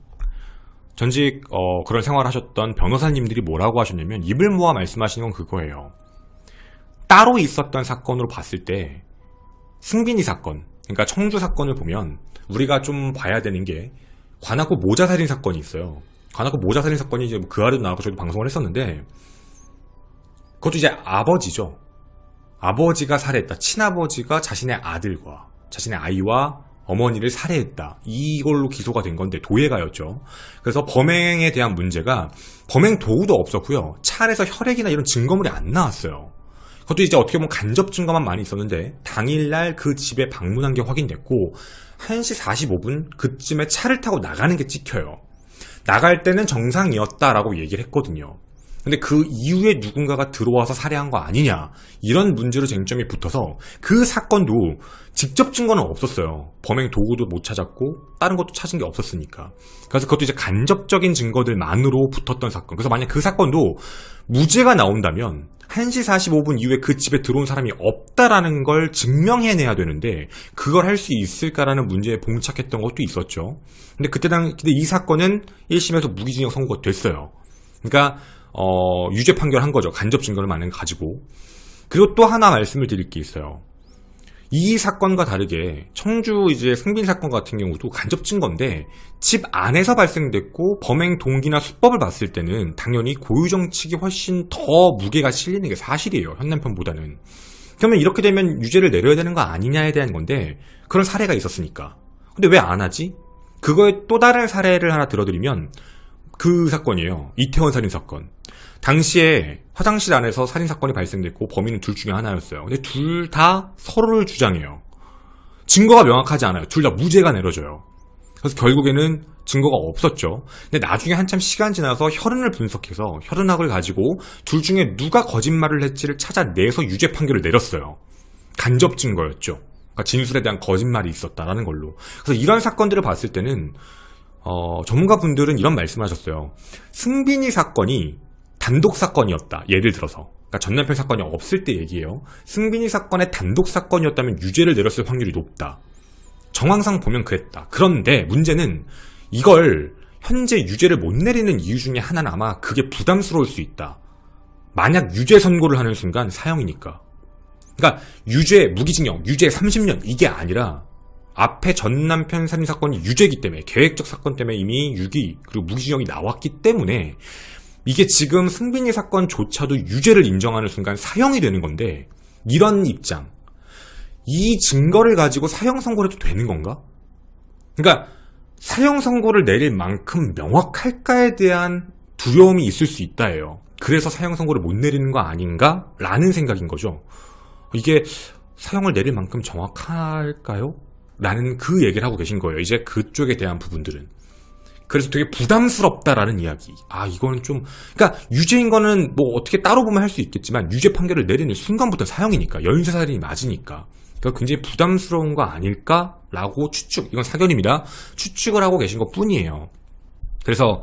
S1: 전직 그런 생활을 하셨던 변호사님들이 뭐라고 하셨냐면 입을 모아 말씀하시는 건 그거예요. 따로 있었던 사건으로 봤을 때 승빈이 사건, 그러니까 청주 사건을 보면 우리가 좀 봐야 되는 게 관악구 모자살인 사건이 있어요. 관악구 모자살인 사건이 이제 그 아래도 나와서 저희도 방송을 했었는데 그것도 이제 아버지죠. 아버지가 살해했다. 친아버지가 자신의 아들과 자신의 아이와 어머니를 살해했다. 이걸로 기소가 된 건데 도예가였죠. 그래서 범행에 대한 문제가 범행 도구도 없었고요. 차 안에서 혈액이나 이런 증거물이 안 나왔어요. 그것도 이제 어떻게 보면 간접 증거만 많이 있었는데 당일날 그 집에 방문한 게 확인됐고 1시 45분 그쯤에 차를 타고 나가는 게 찍혀요. 나갈 때는 정상이었다라고 얘기를 했거든요. 근데 그 이후에 누군가가 들어와서 살해한 거 아니냐 이런 문제로 쟁점이 붙어서 그 사건도 직접 증거는 없었어요. 범행 도구도 못 찾았고 다른 것도 찾은 게 없었으니까. 그래서 그것도 이제 간접적인 증거들만으로 붙었던 사건. 그래서 만약 그 사건도 무죄가 나온다면 1시 45분 이후에 그 집에 들어온 사람이 없다라는 걸 증명해내야 되는데 그걸 할 수 있을까라는 문제에 봉착했던 것도 있었죠. 근데 근데 이 사건은 1심에서 무기징역 선고가 됐어요. 그러니까 유죄 판결한 거죠. 간접 증거를 많이 가지고. 그리고 또 하나 말씀을 드릴 게 있어요. 이 사건과 다르게 청주 이제 승빈 사건 같은 경우도 간접 증거인데 집 안에서 발생됐고 범행 동기나 수법을 봤을 때는 당연히 고유정 측이 훨씬 더 무게가 실리는 게 사실이에요. 현 남편보다는. 그러면 이렇게 되면 유죄를 내려야 되는 거 아니냐에 대한 건데 그런 사례가 있었으니까. 근데 왜 안 하지? 그거에 또 다른 사례를 하나 들어드리면 그 사건이에요. 이태원 살인 사건. 당시에 화장실 안에서 살인사건이 발생됐고 범인은 둘 중에 하나였어요. 근데 둘 다 서로를 주장해요. 증거가 명확하지 않아요. 둘 다 무죄가 내려져요. 그래서 결국에는 증거가 없었죠. 근데 나중에 한참 시간 지나서 혈흔을 분석해서 혈흔학을 가지고 둘 중에 누가 거짓말을 했지를 찾아내서 유죄 판결을 내렸어요. 간접 증거였죠. 그러니까 진술에 대한 거짓말이 있었다라는 걸로. 그래서 이런 사건들을 봤을 때는 전문가분들은 이런 말씀을 하셨어요. 승빈이 사건이 단독 사건이었다. 예를 들어서. 그러니까 전 남편 사건이 없을 때 얘기예요. 승빈이 사건의 단독 사건이었다면 유죄를 내렸을 확률이 높다. 정황상 보면 그랬다. 그런데 문제는 이걸 현재 유죄를 못 내리는 이유 중에 하나는 아마 그게 부담스러울 수 있다. 만약 유죄 선고를 하는 순간 사형이니까. 그러니까 유죄, 무기징역, 유죄 30년 이게 아니라 앞에 전 남편 살인 사건이 유죄이기 때문에 계획적 사건 때문에 이미 유기 그리고 무기징역이 나왔기 때문에 이게 지금 승빈이 사건조차도 유죄를 인정하는 순간 사형이 되는 건데 이런 입장, 이 증거를 가지고 사형 선고를 해도 되는 건가? 그러니까 사형 선고를 내릴 만큼 명확할까에 대한 두려움이 있을 수 있다예요. 그래서 사형 선고를 못 내리는 거 아닌가? 라는 생각인 거죠. 이게 사형을 내릴 만큼 정확할까요? 라는 그 얘기를 하고 계신 거예요. 이제 그쪽에 대한 부분들은. 그래서 되게 부담스럽다라는 이야기. 이거는 좀, 그러니까 유죄인 거는 뭐 어떻게 따로 보면 할 수 있겠지만 유죄 판결을 내리는 순간부터 사형이니까 연쇄살인이 맞으니까. 그러니까 굉장히 부담스러운 거 아닐까라고 이건 사견입니다. 추측을 하고 계신 것 뿐이에요. 그래서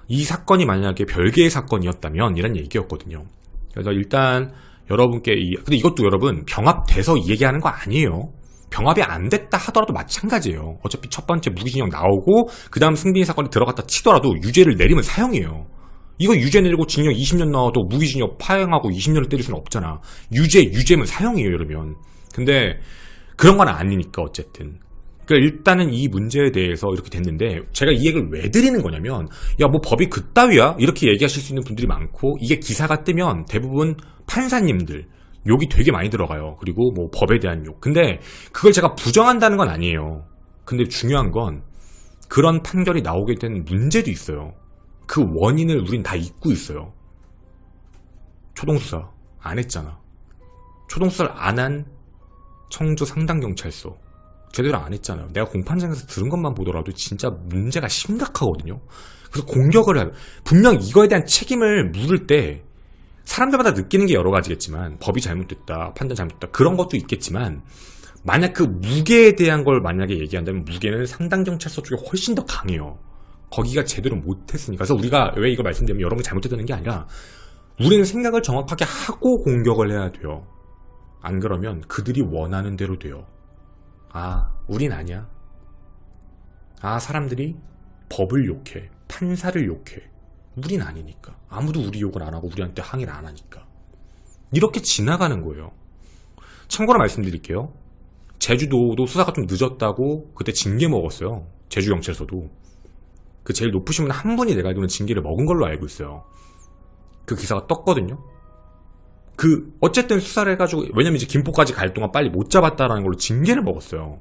S1: 이 사건이 만약에 별개의 사건이었다면 이런 얘기였거든요. 그래서 일단 여러분께 근데 이것도 여러분 병합돼서 이 얘기하는 거 아니에요. 병합이 안 됐다 하더라도 마찬가지예요. 어차피 첫 번째 무기징역 나오고 그 다음 승빈이 사건이 들어갔다 치더라도 유죄를 내리면 사형이에요. 이거 유죄 내리고 징역 20년 나와도 무기징역 파행하고 20년을 때릴 수는 없잖아. 유죄면 사형이에요. 이러면. 근데 그런 건 아니니까 어쨌든. 그러니까 일단은 이 문제에 대해서 이렇게 됐는데 제가 이 얘기를 왜 드리는 거냐면 야 뭐 법이 그따위야? 이렇게 얘기하실 수 있는 분들이 많고 이게 기사가 뜨면 대부분 판사님들 욕이 되게 많이 들어가요. 그리고 뭐 법에 대한 욕. 근데 그걸 제가 부정한다는 건 아니에요. 근데 중요한 건 그런 판결이 나오게 된 문제도 있어요. 그 원인을 우린 다 잊고 있어요. 초동수사 안 했잖아. 초동수사를 안 한 청주 상당경찰서 제대로 안 했잖아요. 내가 공판장에서 들은 것만 보더라도 진짜 문제가 심각하거든요. 그래서 공격을 해요. 분명 이거에 대한 책임을 물을 때 사람들마다 느끼는 게 여러 가지겠지만 법이 잘못됐다, 판단 잘못됐다 그런 것도 있겠지만 만약 그 무게에 대한 걸 만약에 얘기한다면 무게는 상당경찰서 쪽에 훨씬 더 강해요. 거기가 제대로 못했으니까. 그래서 우리가 왜 이걸 말씀드리면 여러분이 잘못했다는 게 아니라 우리는 생각을 정확하게 하고 공격을 해야 돼요. 안 그러면 그들이 원하는 대로 돼요. 우린 아니야. 사람들이 법을 욕해, 판사를 욕해. 우린 아니니까. 아무도 우리 욕을 안 하고 우리한테 항의를 안 하니까. 이렇게 지나가는 거예요. 참고로 말씀드릴게요. 제주도도 수사가 좀 늦었다고 그때 징계 먹었어요. 제주경찰서도. 그 제일 높으신 분 한 분이 내가 알기로는 징계를 먹은 걸로 알고 있어요. 그 기사가 떴거든요. 어쨌든 수사를 해가지고, 왜냐면 이제 김포까지 갈 동안 빨리 못 잡았다라는 걸로 징계를 먹었어요.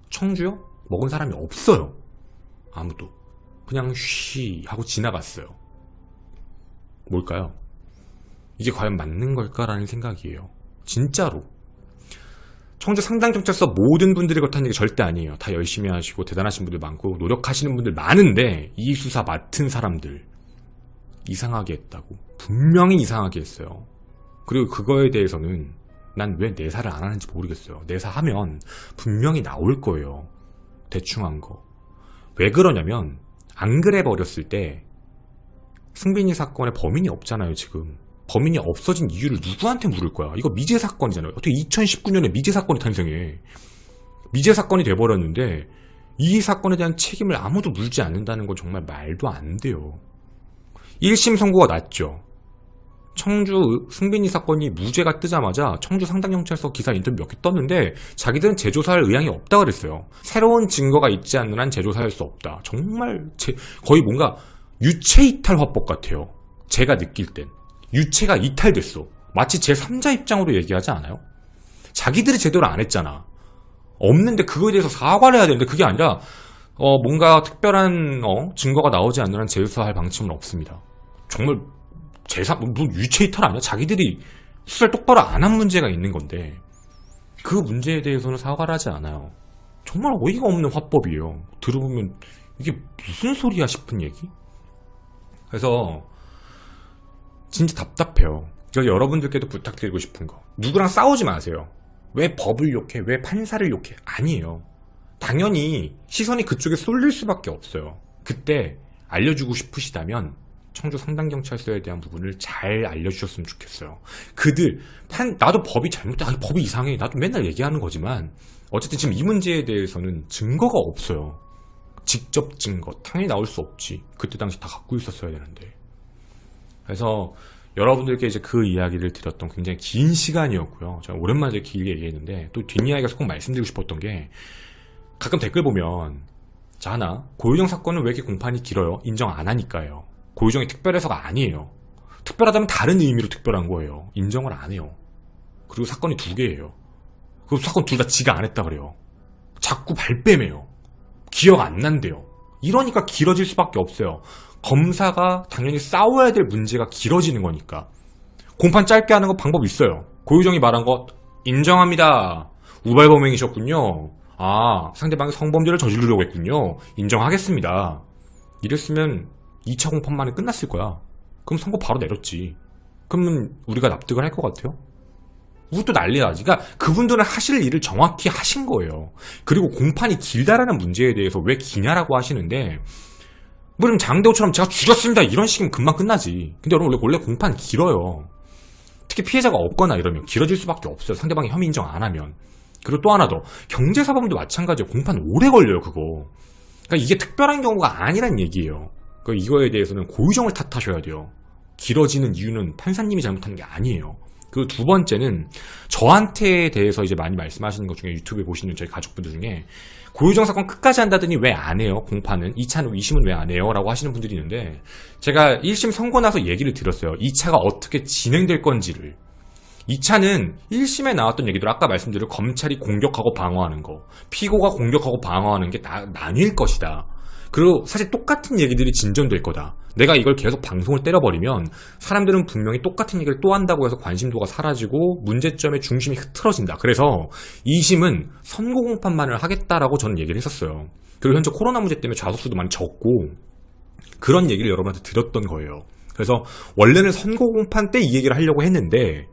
S1: 청주요? 먹은 사람이 없어요. 아무도. 그냥 쉬 하고 지나갔어요. 뭘까요? 이게 과연 맞는 걸까라는 생각이에요. 진짜로. 청주 상당경찰서 모든 분들이 그렇다는 얘기 절대 아니에요. 다 열심히 하시고 대단하신 분들 많고 노력하시는 분들 많은데 이 수사 맡은 사람들 이상하게 했다고. 분명히 이상하게 했어요. 그리고 그거에 대해서는 난 왜 내사를 안 하는지 모르겠어요. 내사하면 분명히 나올 거예요. 대충 한 거. 왜 그러냐면 안 그래 버렸을 때 승빈이 사건의 범인이 없잖아요. 지금. 범인이 없어진 이유를 누구한테 물을 거야? 이거 미제 사건이잖아요. 어떻게 2019년에 미제 사건이 탄생해? 미제 사건이 돼버렸는데 이 사건에 대한 책임을 아무도 물지 않는다는 건 정말 말도 안 돼요. 1심 선고가 났죠. 청주 승빈이 사건이 무죄가 뜨자마자 청주 상당경찰서 기사 인터뷰 몇 개 떴는데 자기들은 재조사할 의향이 없다 그랬어요. 새로운 증거가 있지 않는 한 재조사할 수 없다. 정말 거의 뭔가 유체 이탈 화법 같아요. 제가 느낄 땐. 유체가 이탈됐어. 마치 제3자 입장으로 얘기하지 않아요? 자기들이 제대로 안 했잖아. 없는데 그거에 대해서 사과를 해야 되는데 그게 아니라 뭔가 특별한 증거가 나오지 않는 한 재수사할 방침은 없습니다. 정말 뭐 유체 이탈 아니야? 자기들이 수사를 똑바로 안 한 문제가 있는 건데 그 문제에 대해서는 사과를 하지 않아요. 정말 어이가 없는 화법이에요. 들어보면 이게 무슨 소리야 싶은 얘기? 그래서 진짜 답답해요. 그래서 여러분들께도 부탁드리고 싶은 거. 누구랑 싸우지 마세요. 왜 법을 욕해? 왜 판사를 욕해? 아니에요. 당연히 시선이 그쪽에 쏠릴 수밖에 없어요. 그때 알려주고 싶으시다면 청주 상당경찰서에 대한 부분을 잘 알려주셨으면 좋겠어요. 나도 법이 잘못돼. 법이 이상해. 나도 맨날 얘기하는 거지만 어쨌든 지금 이 문제에 대해서는 증거가 없어요. 직접 증거. 당연히 나올 수 없지. 그때 당시 다 갖고 있었어야 되는데. 그래서 여러분들께 이제 그 이야기를 드렸던 굉장히 긴 시간이었고요. 제가 오랜만에 길게 얘기했는데 또 뒷이야기가 꼭 말씀드리고 싶었던 게 가끔 댓글 보면 자 하나 고유정 사건은 왜 이렇게 공판이 길어요? 인정 안 하니까요. 고유정이 특별해서가 아니에요. 특별하다면 다른 의미로 특별한 거예요. 인정을 안 해요. 그리고 사건이 2개예요. 그리고 사건 둘 다 지가 안 했다 그래요. 자꾸 발뺌해요. 기억 안 난대요. 이러니까 길어질 수밖에 없어요. 검사가 당연히 싸워야 될 문제가 길어지는 거니까. 공판 짧게 하는 거 방법 있어요. 고유정이 말한 거 인정합니다. 우발범행이셨군요. 상대방이 성범죄를 저지르려고 했군요. 인정하겠습니다. 이랬으면 2차 공판만에 끝났을 거야. 그럼 선고 바로 내렸지. 그러면 우리가 납득을 할 것 같아요? 그것도 난리 나지. 그러니까 그분들은 하실 일을 정확히 하신 거예요. 그리고 공판이 길다라는 문제에 대해서 왜 기냐라고 하시는데 그럼 장대호처럼 제가 죽였습니다 이런 식이면 금방 끝나지. 근데 여러분 원래 공판 길어요. 특히 피해자가 없거나 이러면 길어질 수밖에 없어요. 상대방이 혐의 인정 안 하면. 그리고 또 하나 더 경제사범도 마찬가지예요. 공판 오래 걸려요 그거. 그러니까 이게 특별한 경우가 아니란 얘기예요. 그러니까 이거에 대해서는 고유정을 탓하셔야 돼요. 길어지는 이유는 판사님이 잘못한 게 아니에요. 그리고 두 번째는 저한테 대해서 이제 많이 말씀하시는 것 중에 유튜브에 보시는 저희 가족분들 중에 고유정 사건 끝까지 한다더니 왜 안 해요? 공판은 2차는 2심은 왜 안 해요? 라고 하시는 분들이 있는데 제가 1심 선고 나서 얘기를 드렸어요. 2차가 어떻게 진행될 건지를. 2차는 1심에 나왔던 얘기들 아까 말씀드린 검찰이 공격하고 방어하는 거 피고가 공격하고 방어하는 게 나뉠 것이다. 그리고 사실 똑같은 얘기들이 진전될 거다. 내가 이걸 계속 방송을 때려버리면 사람들은 분명히 똑같은 얘기를 또 한다고 해서 관심도가 사라지고 문제점의 중심이 흐트러진다. 그래서 2심은 선고 공판만을 하겠다라고 저는 얘기를 했었어요. 그리고 현재 코로나 문제 때문에 좌석수도 많이 적고 그런 얘기를 여러분한테 드렸던 거예요. 그래서 원래는 선고 공판 때 이 얘기를 하려고 했는데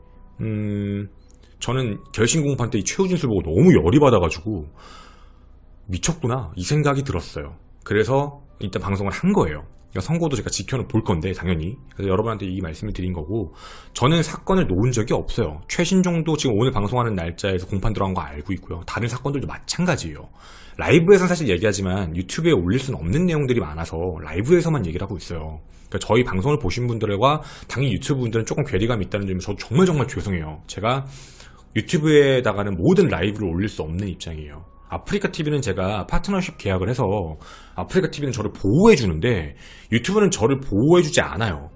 S1: 저는 결심 공판 때 이 최우진술 보고 너무 열이 받아가지고 미쳤구나 이 생각이 들었어요. 그래서 일단 방송을 한 거예요. 그러니까 선고도 제가 지켜는 볼 건데 당연히. 그래서 여러분한테 이 말씀을 드린 거고 저는 사건을 놓은 적이 없어요. 최신종도 지금 오늘 방송하는 날짜에서 공판 들어간 거 알고 있고요. 다른 사건들도 마찬가지예요. 라이브에서는 사실 얘기하지만 유튜브에 올릴 수는 없는 내용들이 많아서 라이브에서만 얘기를 하고 있어요. 그러니까 저희 방송을 보신 분들과 당연히 유튜브 분들은 조금 괴리감이 있다는 점에 저 정말 죄송해요. 제가 유튜브에다가는 모든 라이브를 올릴 수 없는 입장이에요. 아프리카 TV는 제가 파트너십 계약을 해서 아프리카 TV는 저를 보호해주는데 유튜브는 저를 보호해주지 않아요.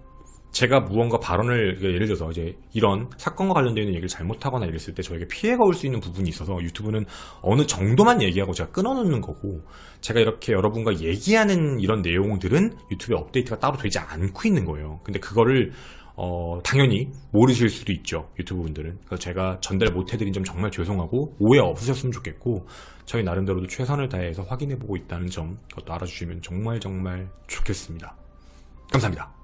S1: 제가 무언가 발언을 예를 들어서 이제 이런 사건과 관련되어 있는 얘기를 잘못하거나 이랬을 때 저에게 피해가 올 수 있는 부분이 있어서 유튜브는 어느 정도만 얘기하고 제가 끊어놓는 거고, 제가 이렇게 여러분과 얘기하는 이런 내용들은 유튜브에 업데이트가 따로 되지 않고 있는 거예요. 근데 그거를 당연히 모르실 수도 있죠, 유튜브 분들은. 그래서 제가 전달 못해드린 점 정말 죄송하고 오해 없으셨으면 좋겠고, 저희 나름대로도 최선을 다해서 확인해보고 있다는 점, 그것도 알아주시면 정말 정말 좋겠습니다. 감사합니다.